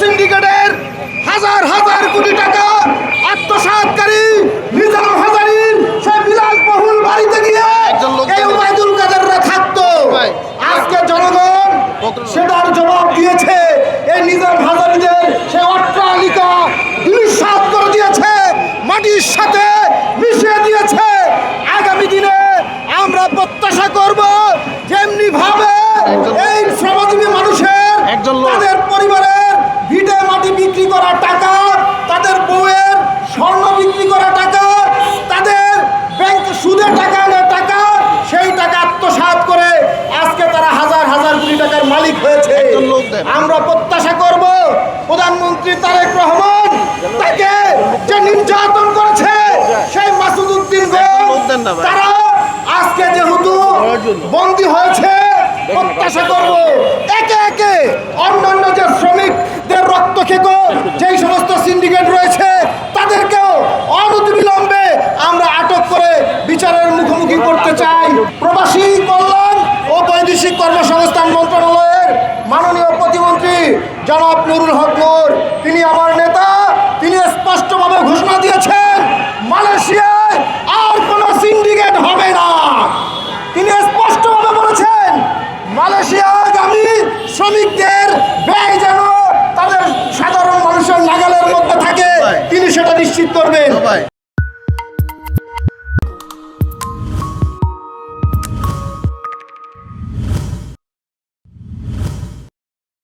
সিন্ডিকেটের হাজার হাজার কোটি টাকা আত্মসাৎকারী নিজাম হাজারীর সেই বিলাসবহুল বাড়িতে গিয়ে এই ওবায়দুল কাদেররা থাকতো। আজকে জনগণ সেটার জবাব দিয়েছে। এই নিজাম হাজারীদের সেই অট্টালিকা ধূলিসাৎ করে দিয়েছে, মাটির সাথে মিশিয়ে দিয়েছে। আগামী দিনে আমরা প্রত্যাশা করব যেমনি ভাবে এই শ্রমজীবী মানুষের তাদের পরিবারের ভিটে মাটি বিক্রি করা টাকা, তাদের বউয়ের স্বর্ণ বিক্রি করা টাকা, তাদের ব্যাংক সুদে টাকা আনা টাকা, সেই টাকা আত্মসাৎ করে আজকে তারা হাজার হাজার কোটি টাকার মালিক হয়েছে। আমরা প্রত্যাশা করব প্রধানমন্ত্রী তারেক রহমান তাকে যে নির্যাতন করেছে সেই মাসুদ উদ্দিন তারা আজকে যেহেতু বন্দী হয়েছে, প্রত্যাশা করব একে একে অন্যান্য যে শ্রমিকদের রক্ত খেকো যেই সমস্ত সিন্ডিকেট রয়েছে তাদেরকেও অনতিবিলম্বে আমরা আটক করে বিচারের মুখোমুখি করতে চাই। প্রবাসী কল্যাণ ও বৈদেশিক কর্মসংস্থান মন্ত্রণালয়ের মাননীয় প্রতিমন্ত্রী জনাব নুরুল হক নূর, তিনি আমার নেতা, তিনি স্পষ্টভাবে ঘোষণা দিয়েছেন মালয়েশিয়ায় আর কোনো সিন্ডিকেট হবে না। তিনি স্পষ্টভাবে বলেছেন মালয়েশিয়াগামী শ্রমিকদের ব্যয় যেন তাদের সাধারণ মানুষের নাগালের মধ্যে থাকে, তিনি সেটা নিশ্চিত করবেন।